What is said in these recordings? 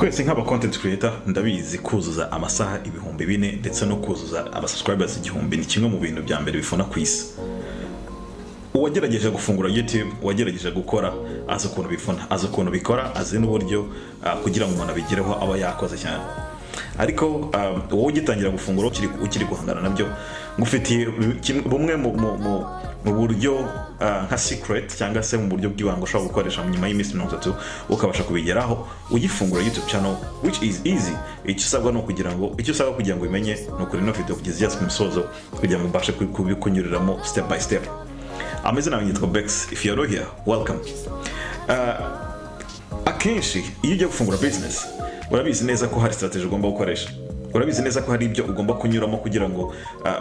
Kwese nk'aba content creator ndabizi kuzuza amasaha ibihumbi 4 ndetse no kuzuza abasubscribers igihumbi ni kimwe mu bintu bya mbere bifuna ku isi. Uwagerageje gufungura YouTube, uwagerageje gukora azi ukuntu bifuna, azi ukuntu bikora, azi n'uburyo kugira ngo umuntu abigireho aba yakoze cyane. Ariko wowe ugitangira gufungura ukiri guhangana nabyo ngufitiye bumwe mu buryo nka secret cyangwa se mu buryo bw'ibanga ushobora gukoresha nyuma y'iminsi 30 ukabasha kubigeraho ugifungura YouTube channel, which is easy. Icyo usabwa no kugira ngo bimenye no kuri no video kugeza ku musozo kugira ngo mbashe kubikunyuriramo step by step. Amazina yanjye yitwa Bex. If you're here, welcome. Akenshi iyo ugiye gufungura business urabizi neza ko hari strategy ugomba gukoresha, urabizi neza ko hari ibyo ugomba kunyuramo kugira ngo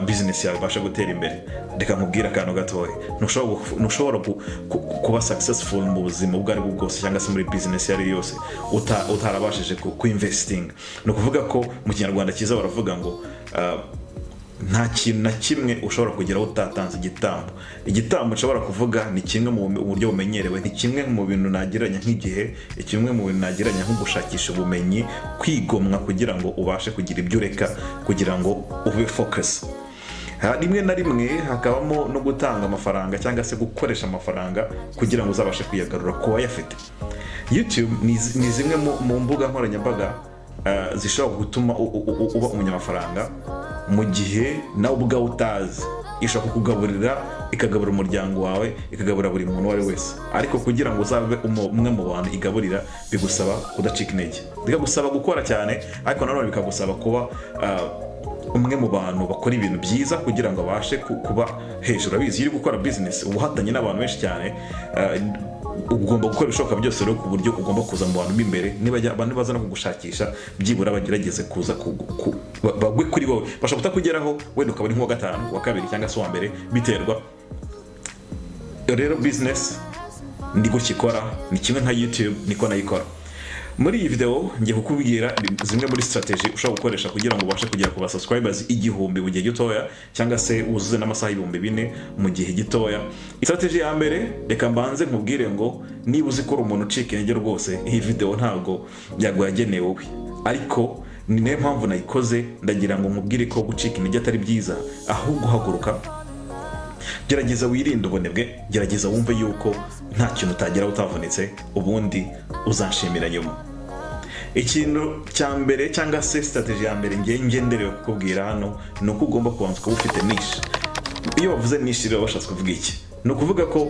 business yawe ibashe gutera imbere. Reka nkubwira akantu gatoya, ntushobora kuba successful mu buzima ubwo ari bwo bwose cyangwa se muri business yari yose utarabashije ku investing. No kuvuga ko mu Kinyarwanda cyiza baravuga ngo nta kintu na kimwe ushobora kugeraho utatanze igitambo. Igitambo ushobora kuvuga ni kimwe mu buryo bumenyerewe, ni kimwe mu bintu nageranya nk'igihe, kimwe mu bintu nageranya nko gushakisha ubumenyi, kwigomwa kugira ngo ubashe kugira ibyo ureka kugira ngo ube focus. Rimwe na rimwe hakabamo no gutanga amafaranga cyangwa se gukoresha amafaranga kugira ngo uzabashe kuyagarura ku bayafite. YouTube ni zimwe mu mbuga nkoranyambaga zishobora gutuma uba umunyamafaranga mu gihe nawe ubwawe utazi. Ishobora kukugaburira, ikagaburira umuryango wawe, ikagaburira buri muntu wari wese. Ariko kugira ngo uzabe umwe mu bantu igaburira bigusaba kudacika intege, bigusaba gukora cyane, ariko nanone bikagusaba kuba umwe mu bantu bakora ibintu byiza kugira ngo abashe kuba hejuru. Abizi iri gukora business ubuhatanye n'abantu benshi cyane, ugomba gukora ibishoboka byose rero ku buryo ugomba kuza mu bantu b'imbere. Niba abantu baza no kugushakisha byibura bagerageze kuza bagwe kuri wowe, bashobora kutakugeraho wenda ukaba ari nk'uwa gatanu, wa kabiri cyangwa se wa mbere biterwa. Rero business ndi gukikora ni kimwe nka YouTube niko nayikora. Muri iyi video ngiye kukubwira zimwe muri strategy ushobora gukoresha kugira ngo ubashe kugera ku subscribers igihumbi mu gihe gitoya cyangwa se uzuze n'amasaha 4,000 mu gihe gitoya. Strategy ya mbere, reka mbanze nkubwire ngo niba uzi ko umuntu ucika intege rwose, iyi video ntabwo yagenewe wowe, ariko ni nayo mpamvu nayikoze. Ndagira ngo nkubwire ko gucika intege atari byiza, ahubwo haguruka, gerageza wirinde ubunebwe, gerageza wumve yuko nta kintu utagera utavunitse, ubundi uzanshimira nyuma. Ikintu cya mbere cyangwa se strategy ya mbere ngenderewe kukubwira hano ni uko ugomba kubanza kuba ufite niche. Iyo bavuze niche rero bashatse kuvuga iki? Ni ukuvuga ko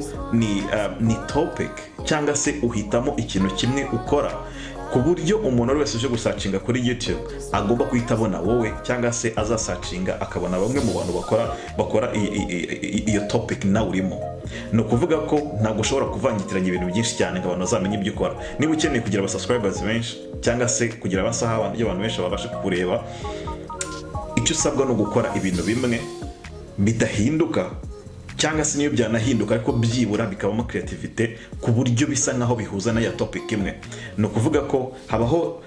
ni topic cyangwa se uhitamo ikintu kimwe ukora ku buryo umuntu wese uje gusacinga kuri YouTube agomba kuhitabona wowe, cyangwa se azasacinga akabona bamwe mu bantu bakora iyo topic nawe urimo. No kuvuga ko ntabwo ushobora kuvangitiranya ibintu byinshi cyane ngo abantu bazamenye ibyo ukora. Niba ukeneye kugira abasubscribers benshi cyangwa se kugira abasaha abantu benshi babashe kukureba, icyo usabwa no gukora ibintu bimwe bidahinduka, cyangwa se niyo byanahinduka ariko byibura bikabamo creativity ku buryo bisa nkaho bihuza na ya topic imwe. No kuvuga ko habaho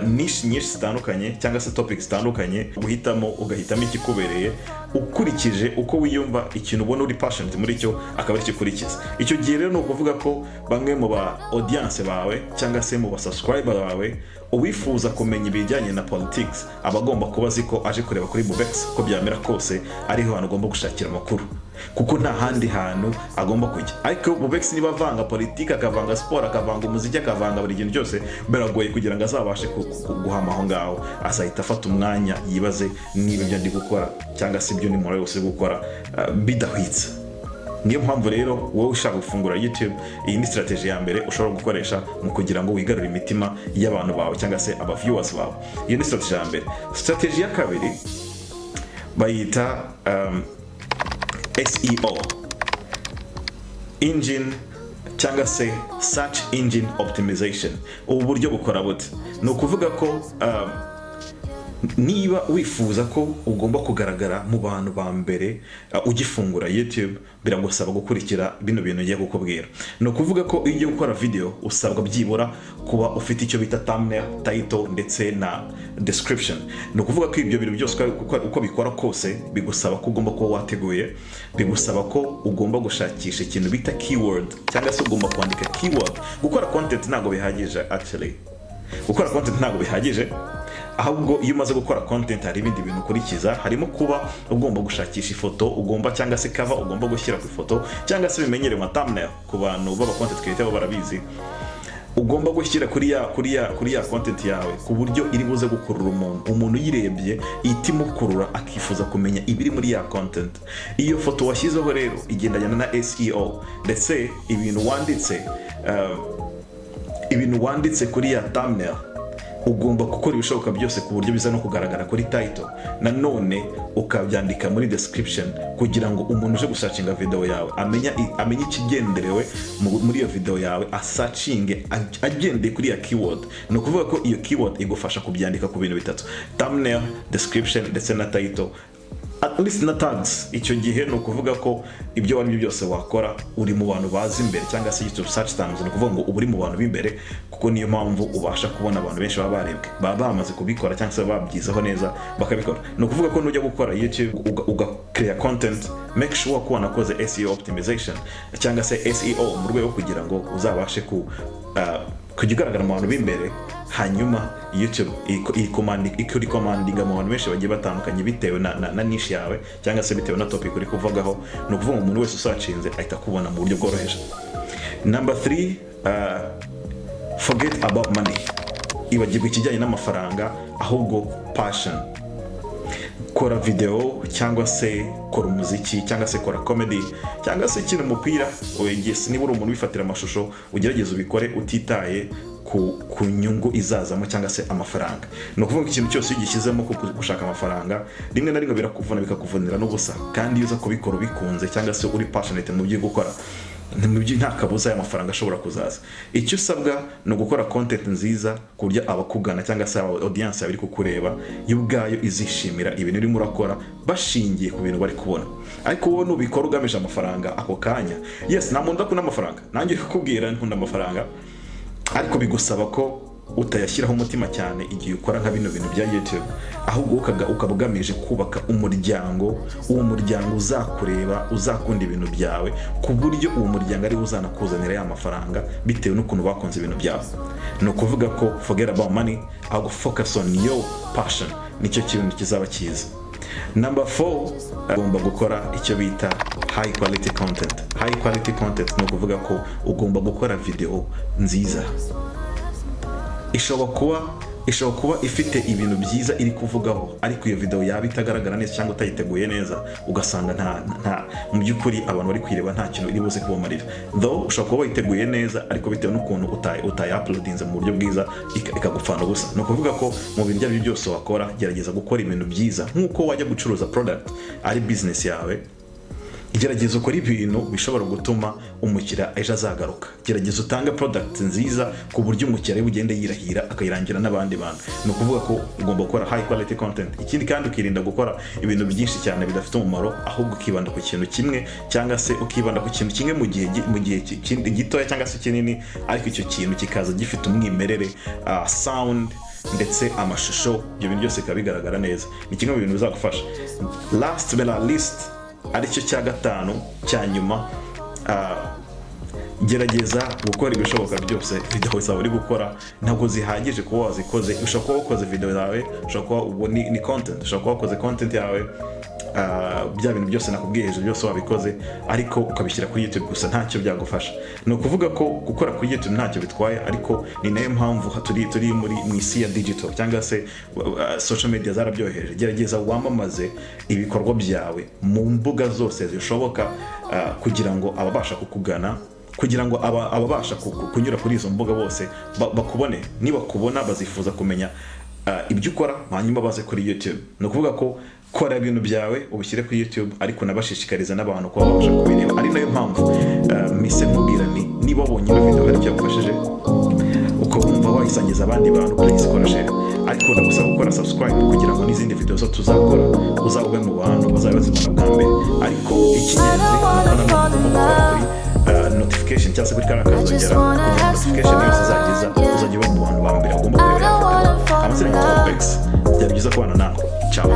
niche nyinshi zitandukanye cyangwa se topics zitandukanye, ugahitamo ikikubereye ukurikije uko wiyumva, ikintu ubona uri passionate muri cyo akaba ari kikurikiza. Icyo gihe rero no kuvuga ko bamwe mu ba audience bawe cyangwa se mu ba subscriber bawe uwifuza kumenya ibijyanye na politics abagomba kuba ziko aje kureba kuri Bex ko byamera kose ariho hantu ugomba gushakira amakuru, kuko nta handi hantu agomba kujya. Ariko Bex niba avanga politiki, akavanga sport, akavanga umuziki, akavanga buri kintu cyose, biragoye kugira ngo azabashe guhama aho ngaho. Azahita afata umwanya yibaze niba ibyo ndi gukora cyangwa se ibyo ni muri wose gukora bidahwitse. Niyo mpamvu rero wowe ushaka gufungura YouTube, iyi ni strategy ya mbere ushobora gukoresha mu kugira ngo wigarure imitima y'abantu bawe cyangwa se aba viewers bawe. Iyo ni strategy ya mbere. Strategy ya kabiri bayita SEO, engine cyangwa se search engine optimization. Ubu buryo bukora bute? Ni ukuvuga ko niba wifuza ko ugomba kugaragara mu bantu ba mbere ugifungura YouTube, biragusaba gukurikira bino bintu ngiye kukubwira. No kuvuga ko iyo gukora video usabwa byibura kuba ufite icyo bita thumbnail, title ndetse na description. No kuvuga ko ibyo bintu byose uko bikora kose bigusaba ko ugomba kuba wateguye, bigusaba ko ugomba gushakisha ikintu bita keyword cyangwa se ugomba kwandika keyword. Gukora content ntago bihagije actually. gukora content ntabwo bihagije, ahubwo iyo umaze gukora content hari ibindi bintu ukurikiza, harimo kuba ugomba gushakisha ifoto ugomba cyangwa se cover ugomba gushyira ku ifoto cyangwa se bimenyere nka thumbnail ku bantu baba content creator barabizi, ugomba gushyira kuri ya content yawe ku buryo iri buze gukurura umuntu yirebye ihita imukurura akifuza kumenya ibiri muri ya content. Iyo foto washyizeho rero igendanye na SEO ndetse ibintu wanditse kuri ya thumbnail ugomba gukora ibishoboka byose ku buryo biza no kugaragara kuri title, nanone ukabyandika muri description kugira ngo umuntu uje gusearchinga video yawe amenye ikigenderewe muri iyo video yawe, asearchinge agendeye kuri ya keyword. Ni ukuvuga ko iyo keyword igufasha kubyandika ku bintu bitatu: thumbnail, description ndetse na title, at least na tags. Icyo gihe ni ukuvuga ko ibyo wari byose wakora uri mu bantu bazi imbere cyangwa se YouTube search terms, ni ukuvuga ngo uri mu bantu b'imbere, kuko niyo mpamvu ubasha kubona abantu benshi baba barebwe baba bamaze kubikora cyangwa se babyizaho neza bakabikora. Ni ukuvuga ko nujya gukora YouTube create content, make sure ko wanakoze SEO optimization cyangwa se SEO mu rwego kugira ngo uzabashe kujya ugaragara mu bantu b'imbere, hanyuma YouTube ikurikomandinga mu bantu benshi bagiye batandukanye bitewe na niche yawe cyangwa se bitewe na topic uri kuvugaho. Ni ukuvuga umuntu wese usacinze ahita kubona mu buryo bworoheje. Number 3, forget about money. Ibagirwa ikijyanye n'amafaranga, ahubwo passion. Kora video cyangwa se kora umuziki cyangwa se kora comedy cyangwa se kina umupira, niba uri umuntu wifatira amashusho ugerageza ubikore utitaye ku nyungu izazamo cyangwa se amafaranga. Ni ukuvuga ikintu cyose ugishyizemo gushaka amafaranga rimwe na rimwe birakuvuna bikakuvunira n'ubusa, kandi iyo uza kubikora ubikunze cyangwa se uri passionate mu byo gukora, nta kabuza y'amafaranga ashobora kuzaza. Icyo usabwa ni ugukora content nziza ku buryo abakugana cyangwa se audience yawe iri kukureba yo ubwayo izishimira ibintu urimo urakora bashingiye ku bintu bari kubona. Ariko wowe nubikora ugamije amafaranga ako kanya, yes, nta muntu udakunda amafaranga, nanjye kukubwira nkunda amafaranga, ariko bigusaba ko utayashyiraho umutima cyane igihe ukora nka bino bintu bya YouTube, ahubwo ukaba ugamije kubaka umuryango, uwo muryango uzakureba uzakunda ibintu byawe ku buryo uwo muryango ari uzanakuzanira ya mafaranga bitewe n'ukuntu bakunze ibintu byawe. Ni ukuvuga ko forget about money, ahubwo focus on your passion, nicyo kintu kizaba cyiza. Number 4, ugomba gukora icyo bita high quality content. High quality content ni ukuvuga ko ugomba gukora video nziza. Ishobora kuba ifite ibintu byiza iri kuvugaho, ariko iyo video yaba itagaragara neza cyangwa utayiteguye neza, ugasanga nta mu by'ukuri abantu bari kwireba nta kintu iri buze kubamarira. Though ushobora kuba wayiteguye neza, ariko bitewe n'ukuntu utayi-uploadinze mu buryo bwiza ikagupfana ubusa. Ni ukuvuga ko mu bintu byari byose wakora, gerageza gukora ibintu byiza. Nk'uko wajya gucuruza product ari business yawe, gerageza ukora ibintu bishobora gutuma umukiriya ejo azagaruka. Gerageza utange product nziza ku buryo umukiriya bugende yirahira akayirangira n'abandi bantu. Ni ukuvuga ko ugomba gukora high quality content. Ikindi kandi ukirinda gukora ibintu byinshi cyane bidafite umumaro, ahubwo ukibanda ku kintu kimwe cyangwa se ukibanda ku kintu kimwe mu gihe gitoya cyangwa se kinini, ariko icyo kintu kikaza gifite umwimerere, sound ndetse amashusho, ibyo bintu byose bikaba bigaragara neza. Ni kimwe mu bintu bizagufasha. Last but not least, aricyo cya gatanu cya nyuma, gerageza gukora ibishoboka byose. Video zawe uri gukora ntabwo zihagije kuba wazikoze. Ushobora kuba wakoze video yawe, ushobora kuba ni content, ushobora kuba wakoze content yawe, bya bintu byose nakubwiye hejuru byose wabikoze, ariko ukabishyira kuri YouTube gusa ntacyo byagufasha. Ni ukuvuga ko gukora kuri YouTube ntacyo bitwaye, ariko ni nayo mpamvu turi mu isi ya digital cyangwa se social media zarabyohereje. Gerageza wamamaze ibikorwa byawe mu mbuga zose zishoboka, kugira ngo ababasha kukugana, kugira ngo ababasha kunyura kuri izo mbuga bose bakubone. Niba kubona bazifuza kumenya ibyo ukora, hanyuma baze kuri YouTube. Ni ukuvuga ko kora ibintu byawe ubishyire kuri YouTube, ariko nabashishikariza n'abantu kuba babasha kubireba. Ari nayo mpamvu mise nkubwira niba wabonye ino video hari icyo yagufashije ukumva wayisangiza abandi bantu, please kora share. Ariko ndagusaba gukora subscribe kugira ngo n'izindi video zo tuzakora uzabube mu bantu bazabe bazibona bwa mbere. Ariko icy'ingenzi notification cyangwa se kuri kana kazogera notification yose uzageza uzajya uba mu bantu ba mbere ugomba kurebera video. Amazina ni Topex. Byari byiza kubana nawe. Ciao.